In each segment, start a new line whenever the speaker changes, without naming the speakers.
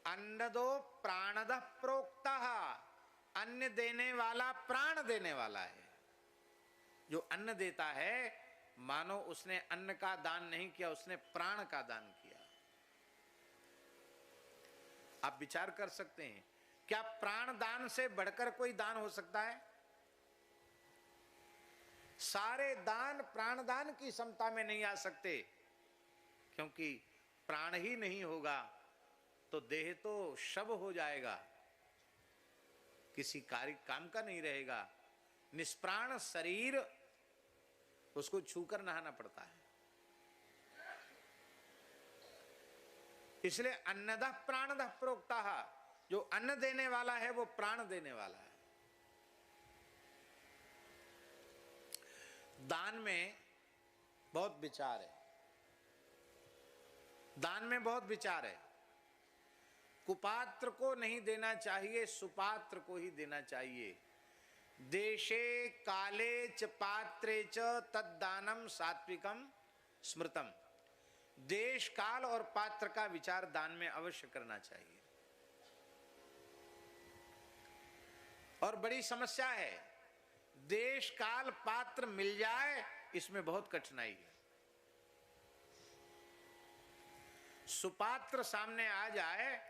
अन्नदो प्राणदः प्रोक्तः, अन्न देने वाला प्राण देने वाला है। जो अन्न देता है मानो उसने अन्न का दान नहीं किया, उसने प्राण का दान किया। आप विचार कर सकते हैं, क्या प्राण दान से बढ़कर कोई दान हो सकता है? सारे दान प्राण दान की क्षमता में नहीं आ सकते, क्योंकि प्राण ही नहीं होगा तो देह तो शव हो जाएगा, किसी कार्य काम का नहीं रहेगा। निष्प्राण शरीर उसको छूकर नहाना पड़ता है। इसलिए अन्नदः प्राणदः प्रोक्तः, जो अन्न देने वाला है वो प्राण देने वाला है। दान में बहुत विचार है, दान में बहुत विचार है। कुपात्र को नहीं देना चाहिए, सुपात्र को ही देना चाहिए। देशे काले च पात्रे च तद्दानम सात्विकम स्मृतम। देश काल और पात्र का विचार दान में अवश्य करना चाहिए। और बड़ी समस्या है, देश काल पात्र मिल जाए इसमें बहुत कठिनाई है। सुपात्र सामने आ जाए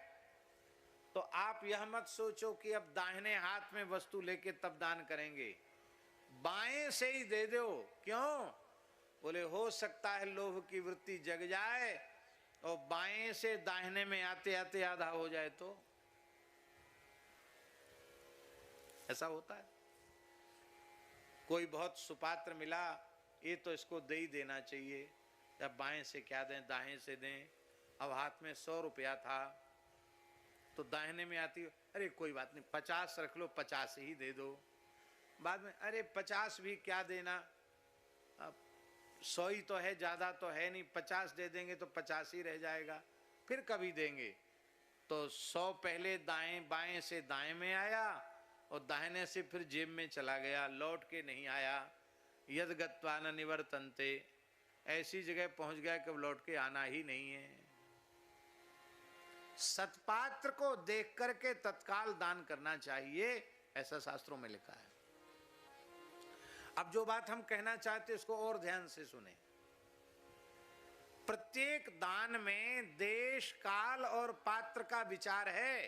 तो आप यह मत सोचो कि अब दाहिने हाथ में वस्तु लेके तब दान करेंगे, बाएं से ही दे दो। क्यों? बोले हो सकता है लोभ की वृत्ति जग जाए और बाएं से दाहिने में आते आते आधा हो जाए तो। ऐसा होता है। कोई बहुत सुपात्र मिला, ये तो इसको दे ही देना चाहिए, अब बाएं से क्या दें दाएं से दें। अब हाथ में 100 रुपया था तो दाहिने में आती, अरे कोई बात नहीं 50 रख लो, 50 ही दे दो। बाद में अरे 50 भी क्या देना, अब 100 ही तो है, ज़्यादा तो है नहीं, 50 दे देंगे तो 50 ही रह जाएगा, फिर कभी देंगे। तो 100 पहले दाएं बाएं से दाएं में आया और दाहिने से फिर जेब में चला गया, लौट के नहीं आया। यद गत्वा न निवर्तन्ते, ऐसी जगह पहुंच गया कि लौट के आना ही नहीं है। सत्पात्र को देख करके तत्काल दान करना चाहिए, ऐसा शास्त्रों में लिखा है। अब जो बात हम कहना चाहते उसको और ध्यान से सुने। प्रत्येक दान में देश काल और पात्र का विचार है।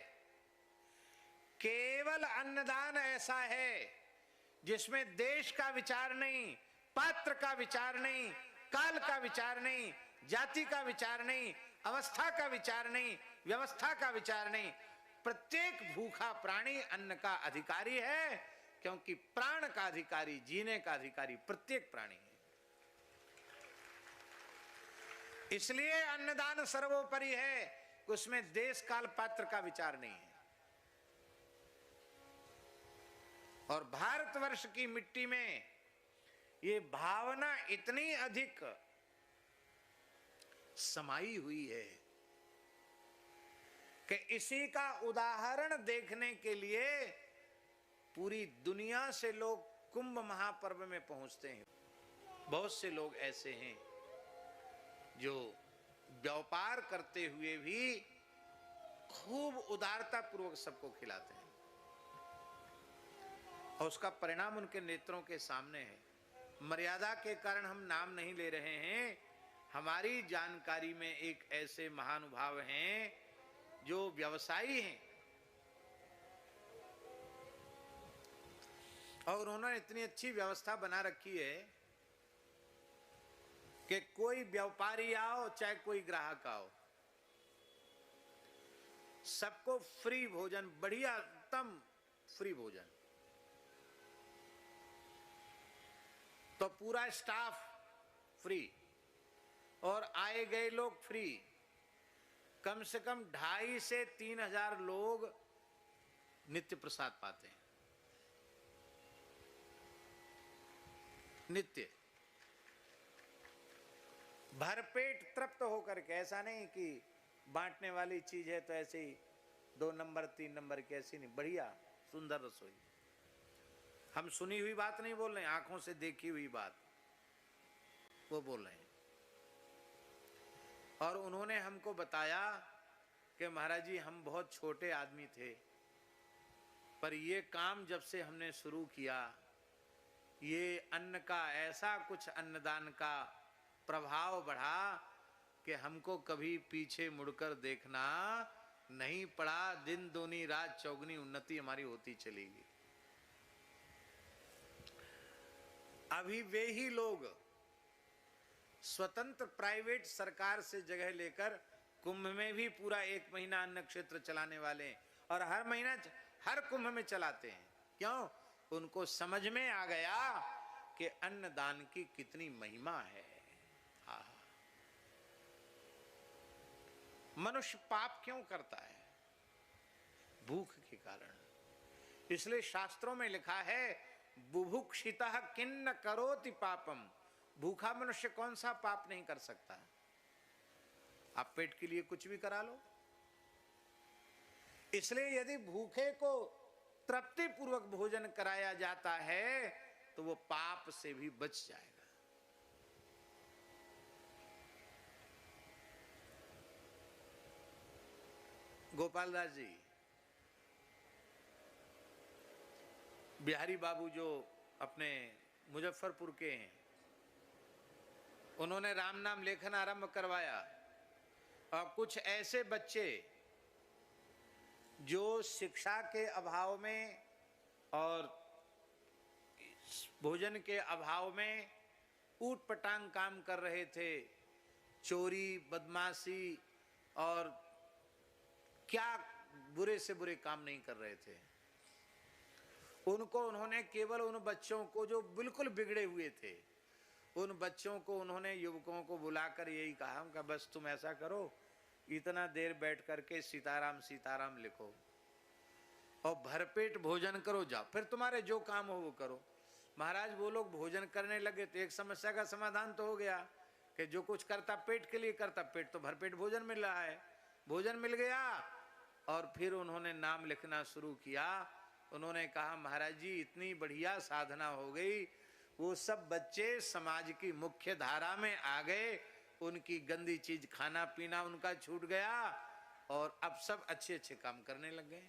केवल अन्नदान ऐसा है जिसमें देश का विचार नहीं, पात्र का विचार नहीं, काल का विचार नहीं, जाति का विचार नहीं, अवस्था का विचार नहीं, व्यवस्था का विचार नहीं। प्रत्येक भूखा प्राणी अन्न का अधिकारी है, क्योंकि प्राण का अधिकारी, जीने का अधिकारी प्रत्येक प्राणी है। इसलिए अन्नदान सर्वोपरि है, उसमें देश काल पात्र का विचार नहीं है। और भारतवर्ष की मिट्टी में ये भावना इतनी अधिक समाई हुई है कि इसी का उदाहरण देखने के लिए पूरी दुनिया से लोग कुंभ महापर्व में पहुंचते हैं। बहुत से लोग ऐसे हैं जो व्यापार करते हुए भी खूब उदारता पूर्वक सबको खिलाते हैं, और उसका परिणाम उनके नेत्रों के सामने है। मर्यादा के कारण हम नाम नहीं ले रहे हैं। हमारी जानकारी में एक ऐसे महानुभाव हैं जो व्यवसायी हैं, और उन्होंने इतनी अच्छी व्यवस्था बना रखी है कि कोई व्यापारी आओ चाहे कोई ग्राहक आओ, सबको फ्री भोजन, बढ़िया उत्तम फ्री भोजन। तो पूरा स्टाफ फ्री और आए गए लोग फ्री। कम से कम 2,500 से 3,000 लोग नित्य प्रसाद पाते हैं, नित्य भरपेट तृप्त होकर के। ऐसा नहीं कि बांटने वाली चीज है तो ऐसे ही 2 नंबर 3 नंबर की, ऐसी नहीं, बढ़िया सुंदर रसोई। हम सुनी हुई बात नहीं बोल रहे हैं, आंखों से देखी हुई बात वो बोल रहे हैं। और उन्होंने हमको बताया कि महाराज जी हम बहुत छोटे आदमी थे, पर ये काम जब से हमने शुरू किया, ये अन्न का ऐसा कुछ अन्नदान का प्रभाव बढ़ा कि हमको कभी पीछे मुड़कर देखना नहीं पड़ा। दिन दूनी रात चौगुनी उन्नति हमारी होती चली गई। अभी वे ही लोग स्वतंत्र प्राइवेट सरकार से जगह लेकर कुंभ में भी पूरा 1 महीना अन्न क्षेत्र चलाने वाले हैं, और हर महीना हर कुंभ में चलाते हैं। क्यों? उनको समझ में आ गया कि अन्नदान की कितनी महिमा है। मनुष्य पाप क्यों करता है? भूख के कारण। इसलिए शास्त्रों में लिखा है, बुभुक्षितः किन्न करोति पापम। भूखा मनुष्य कौन सा पाप नहीं कर सकता? आप पेट के लिए कुछ भी करा लो। इसलिए यदि भूखे को तृप्ति पूर्वक भोजन कराया जाता है तो वो पाप से भी बच जाएगा। गोपाल दास जी, बिहारी बाबू जो अपने मुजफ्फरपुर के हैं, उन्होंने राम नाम लेखन आरंभ करवाया, और कुछ ऐसे बच्चे जो शिक्षा के अभाव में और भोजन के अभाव में ऊट पटांग काम कर रहे थे, चोरी बदमाशी और क्या बुरे से बुरे काम नहीं कर रहे थे, उनको उन्होंने केवल उन बच्चों को जो बिल्कुल बिगड़े हुए थे, उन बच्चों को उन्होंने युवकों को बुलाकर यही कहा कि बस तुम ऐसा करो, इतना देर बैठ करके सीताराम सीताराम लिखो और भरपेट भोजन करो, जाओ, फिर तुम्हारे जो काम हो वो करो। महाराज वो लोग भोजन करने लगे तो एक समस्या का समाधान तो हो गया कि जो कुछ करता पेट के लिए करता, पेट तो भरपेट भोजन मिल रहा है, भोजन मिल गया। और फिर उन्होंने नाम लिखना शुरू किया। उन्होंने कहा महाराज जी इतनी बढ़िया साधना हो गई, वो सब बच्चे समाज की मुख्य धारा में आ गए, उनकी गंदी चीज खाना पीना उनका छूट गया और अब सब अच्छे अच्छे काम करने लग गए।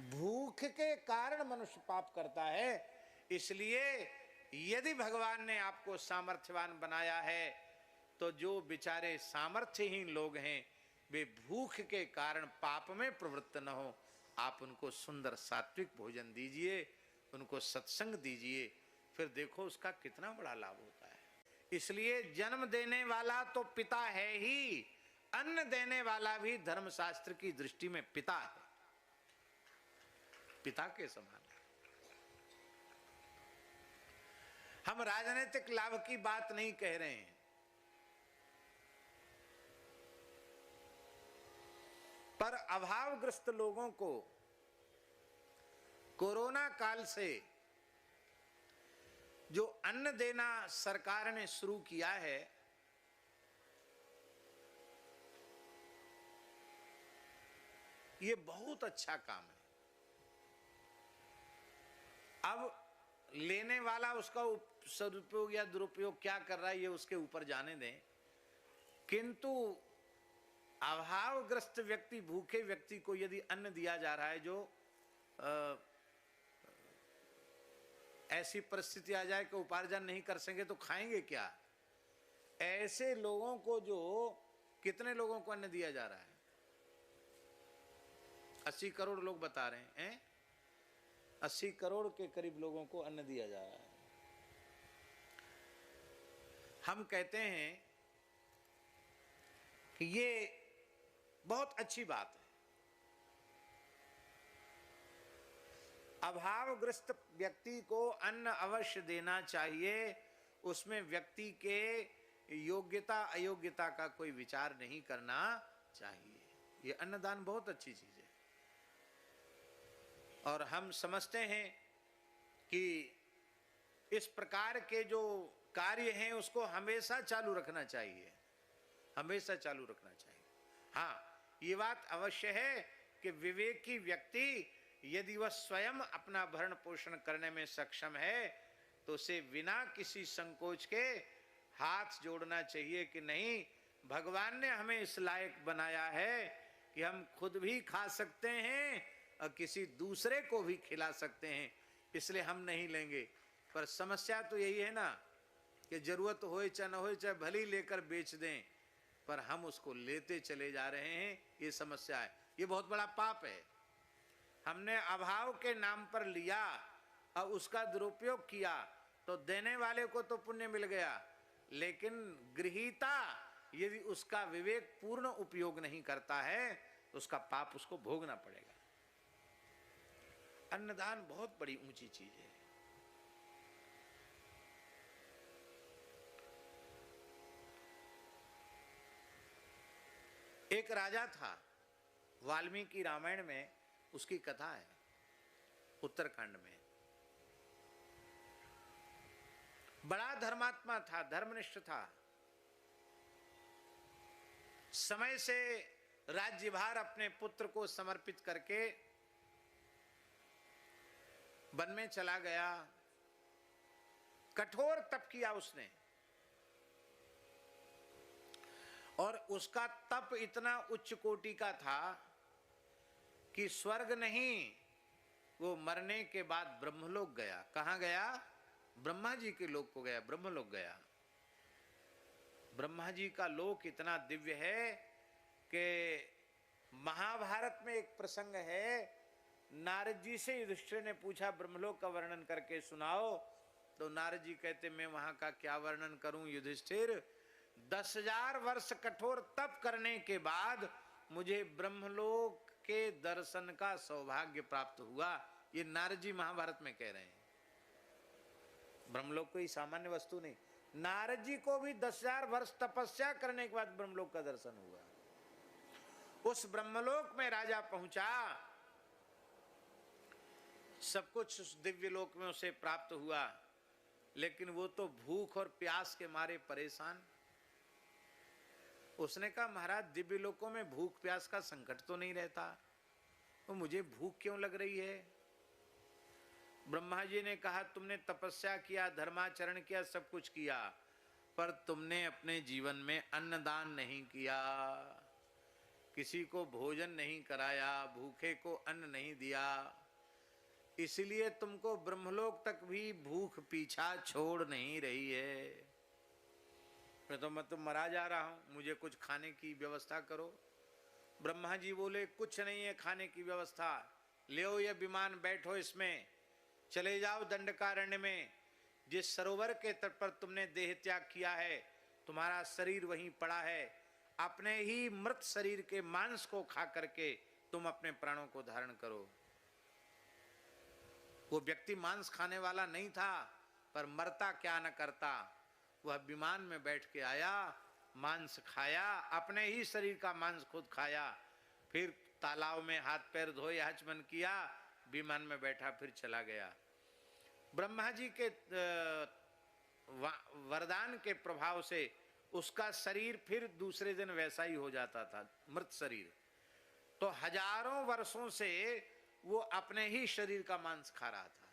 भूख के कारण मनुष्य पाप करता है। इसलिए यदि भगवान ने आपको सामर्थ्यवान बनाया है तो जो बेचारे सामर्थ्यहीन लोग हैं वे भूख के कारण पाप में प्रवृत्त न हो, आप उनको सुंदर सात्विक भोजन दीजिए, उनको सत्संग दीजिए, फिर देखो उसका कितना बड़ा लाभ होता है। इसलिए जन्म देने वाला तो पिता है ही, अन्न देने वाला भी धर्मशास्त्र की दृष्टि में पिता है, पिता के समान। हम राजनीतिक लाभ की बात नहीं कह रहे हैं, पर अभावग्रस्त लोगों को कोरोना काल से जो अन्न देना सरकार ने शुरू किया है, ये बहुत अच्छा काम है। अब लेने वाला उसका सदुपयोग या दुरुपयोग क्या कर रहा है ये उसके ऊपर जाने दें, किंतु अभावग्रस्त व्यक्ति, भूखे व्यक्ति को यदि अन्न दिया जा रहा है, जो ऐसी परिस्थिति आ जाए कि उपार्जन नहीं कर सकेंगे तो खाएंगे क्या, ऐसे लोगों को, जो कितने लोगों को अन्न दिया जा रहा है, 80 करोड़ लोग बता रहे हैं, 80 करोड़ के करीब लोगों को अन्न दिया जा रहा है। हम कहते हैं कि ये बहुत अच्छी बात है। अभावग्रस्त व्यक्ति को अन्न अवश्य देना चाहिए, उसमें व्यक्ति के योग्यता अयोग्यता का कोई विचार नहीं करना चाहिए। ये अन्नदान बहुत अच्छी चीज है और हम समझते हैं कि इस प्रकार के जो कार्य हैं उसको हमेशा चालू रखना चाहिए, हमेशा चालू रखना चाहिए। हाँ, ये बात अवश्य है कि विवेकी व्यक्ति यदि वह स्वयं अपना भरण पोषण करने में सक्षम है तो उसे बिना किसी संकोच के हाथ जोड़ना चाहिए कि नहीं, भगवान ने हमें इस लायक बनाया है कि हम खुद भी खा सकते हैं और किसी दूसरे को भी खिला सकते हैं, इसलिए हम नहीं लेंगे। पर समस्या तो यही है ना कि जरूरत होए चाहे न होए, चाहे भली लेकर बेच दें, पर हम उसको लेते चले जा रहे हैं। ये समस्या है, ये बहुत बड़ा पाप है। हमने अभाव के नाम पर लिया और उसका दुरुपयोग किया तो देने वाले को तो पुण्य मिल गया, लेकिन गृहीता यदि उसका विवेक पूर्ण उपयोग नहीं करता है तो उसका पाप उसको भोगना पड़ेगा। अन्नदान बहुत बड़ी ऊंची चीज है। एक राजा था, वाल्मीकि रामायण में उसकी कथा है, उत्तराखंड में। बड़ा धर्मात्मा था, धर्मनिष्ठ था। समय से राज्यभार अपने पुत्र को समर्पित करके वन में चला गया। कठोर तप किया उसने, और उसका तप इतना उच्च कोटि का था कि स्वर्ग नहीं, वो मरने के बाद ब्रह्मलोक गया। कहां गया? ब्रह्मा जी के लोक को गया, ब्रह्मलोक गया। ब्रह्मा जी का लोक इतना दिव्य है कि महाभारत में एक प्रसंग है, नारद जी से युधिष्ठिर ने पूछा ब्रह्मलोक का वर्णन करके सुनाओ, तो नारद जी कहते मैं वहां का क्या वर्णन करूं युधिष्ठिर, 10,000 वर्ष कठोर तप करने के बाद मुझे ब्रह्मलोक के दर्शन का सौभाग्य प्राप्त हुआ। ये नारद जी महाभारत में कह रहे हैं। ब्रह्मलोक कोई सामान्य वस्तु नहीं। नारद जी को भी 10,000 वर्ष तपस्या करने के बाद ब्रह्मलोक का दर्शन हुआ। उस ब्रह्मलोक में राजा पहुंचा, सब कुछ उस दिव्य लोक में उसे प्राप्त हुआ, लेकिन वो तो भूख और प्यास के मारे परेशान। उसने कहा महाराज दिव्य लोकों में भूख प्यास का संकट तो नहीं रहता, तो मुझे भूख क्यों लग रही है? ब्रह्मा जी ने कहा तुमने तपस्या किया, धर्माचरण किया, सब कुछ किया, पर तुमने अपने जीवन में अन्नदान नहीं किया, किसी को भोजन नहीं कराया, भूखे को अन्न नहीं दिया, इसलिए तुमको ब्रह्मलोक तक भी भूख पीछा छोड़ नहीं रही है। मैं तो मरा जा रहा हूं, मुझे कुछ खाने की व्यवस्था करो। ब्रह्मा जी बोले कुछ नहीं है खाने की व्यवस्था, ले ये विमान, बैठो इसमें, चले जाओ दंडकारण्य में, जिस सरोवर के तट पर तुमने देह त्याग किया है तुम्हारा शरीर वहीं पड़ा है, अपने ही मृत शरीर के मांस को खा करके तुम अपने प्राणों को धारण करो। वो व्यक्ति मांस खाने वाला नहीं था, पर मरता क्या न करता। वह विमान में बैठ के आया, मांस खाया, अपने ही शरीर का मांस खुद खाया, फिर तालाब में हाथ पैर धोए, आचमन किया, विमान में बैठा, फिर चला गया। ब्रह्मा जी के वरदान के प्रभाव से उसका शरीर फिर दूसरे दिन वैसा ही हो जाता था, मृत शरीर। तो हजारों वर्षों से वो अपने ही शरीर का मांस खा रहा था।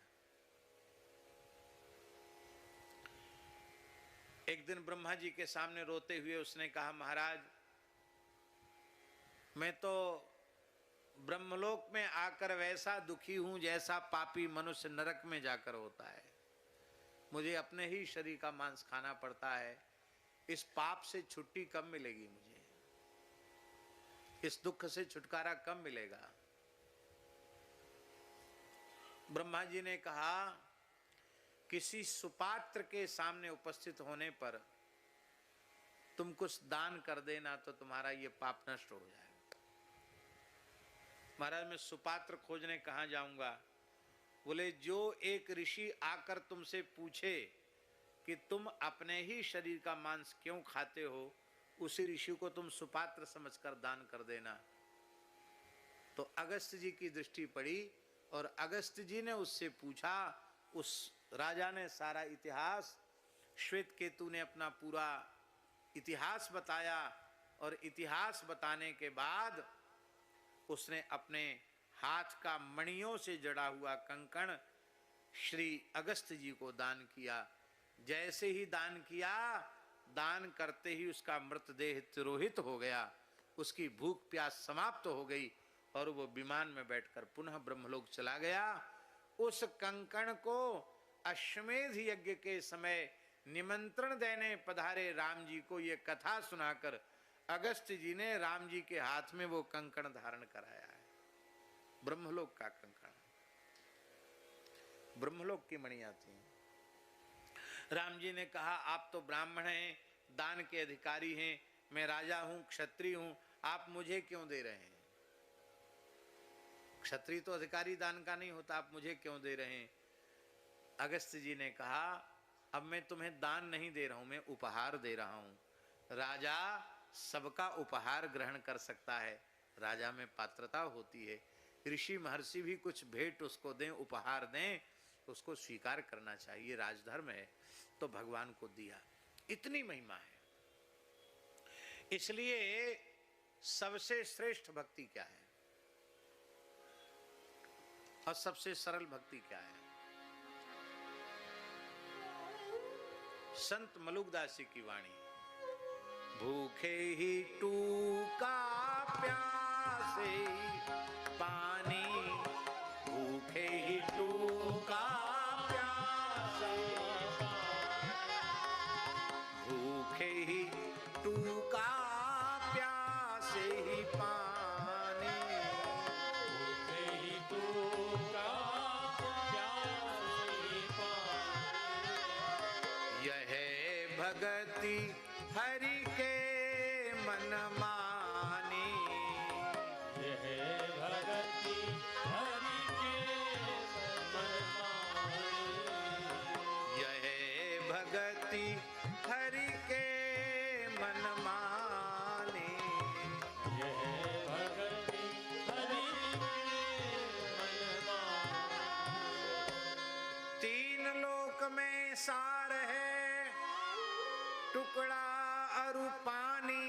एक दिन ब्रह्मा जी के सामने रोते हुए उसने कहा महाराज मैं तो ब्रह्मलोक में आकर वैसा दुखी हूं जैसा पापी मनुष्य नरक में जाकर होता है। मुझे अपने ही शरीर का मांस खाना पड़ता है, इस पाप से छुट्टी कब मिलेगी? मुझे इस दुख से छुटकारा कब मिलेगा? ब्रह्मा जी ने कहा किसी सुपात्र के सामने उपस्थित होने पर तुम कुछ दान कर देना तो तुम्हारा ये पाप नष्ट हो जाएगा। महाराज मैं सुपात्र खोजने कहाँ जाऊंगा? बोले जो एक ऋषि आकर तुमसे पूछे कि तुम अपने ही शरीर का मांस क्यों खाते हो, उसी ऋषि को तुम सुपात्र समझकर दान कर देना। तो अगस्त्य जी की दृष्टि पड़ी और अगस्त्य जी ने उससे पूछा। उस राजा ने सारा इतिहास, श्वेत केतु ने अपना पूरा इतिहास बताया, और इतिहास बताने के बाद उसने अपने हाथ का मणियों से जड़ा हुआ कंकण श्री अगस्त्य जी को दान किया। जैसे ही दान किया, दान करते ही उसका मृतदेह तिरोहित हो गया, उसकी भूख प्यास समाप्त हो गई और वो विमान में बैठकर पुनः ब्रह्मलोक चला गया। उस कंकण को अश्वमेध यज्ञ के समय निमंत्रण देने पधारे राम जी को ये कथा सुनाकर अगस्त्य जी ने राम जी के हाथ में वो कंकण धारण कराया है। ब्रह्मलोक का कंकण, ब्रह्मलोक की मणियां थी। राम जी ने कहा, आप तो ब्राह्मण हैं, दान के अधिकारी हैं, मैं राजा हूं, क्षत्रिय हूं, आप मुझे क्यों दे रहे हैं? क्षत्रिय तो अधिकारी दान का नहीं होता, आप मुझे क्यों दे रहे हैं? अगस्त्य जी ने कहा, अब मैं तुम्हें दान नहीं दे रहा हूं, मैं उपहार दे रहा हूं। राजा सबका उपहार ग्रहण कर सकता है, राजा में पात्रता होती है। ऋषि महर्षि भी कुछ भेंट उसको दें, उपहार दें, उसको स्वीकार करना चाहिए, राजधर्म है। तो भगवान को दिया। इतनी महिमा है। इसलिए सबसे श्रेष्ठ भक्ति क्या है और सबसे सरल भक्ति क्या है? संत मलुकदास जी की वाणी, भूखे ही टूका प्यासे पानी, भूखे ही टूका प्यासे, भूखे ही टूका प्यासे ही पानी,
भूखे ही टूका प्यासे ही पानी।
यह भगति हरि के मन मानी,
यह भगति हरि के मन मानी,
यह भगति हरि के मन मानी,
यह भगति हरि के मन मानी।
तीन लोक में सार है, टुकड़ा अरु पानी,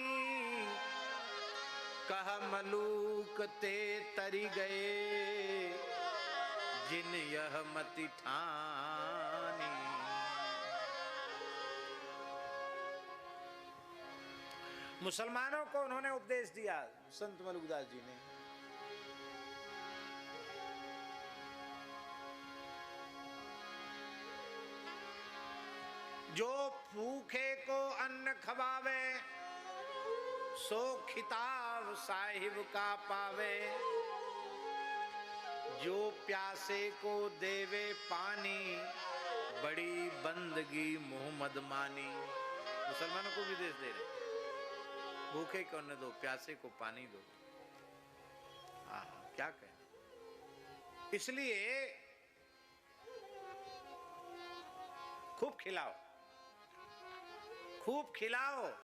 कह मलूक ते तरी गए, जिन यह मति ठानी। मुसलमानों को उन्होंने उपदेश दिया, संत मलुकदास जी ने। जो भूखे को अन्न खवावे, सो खिताब साहिब का पावे, जो प्यासे को देवे पानी, बड़ी बंदगी मोहम्मद मानी। मुसलमानों को भी देश दे रहे, भूखे को अन्न दो, प्यासे को पानी दो। हाँ, क्या कहें। इसलिए खूब खिलाओ, खूब खिलाओ।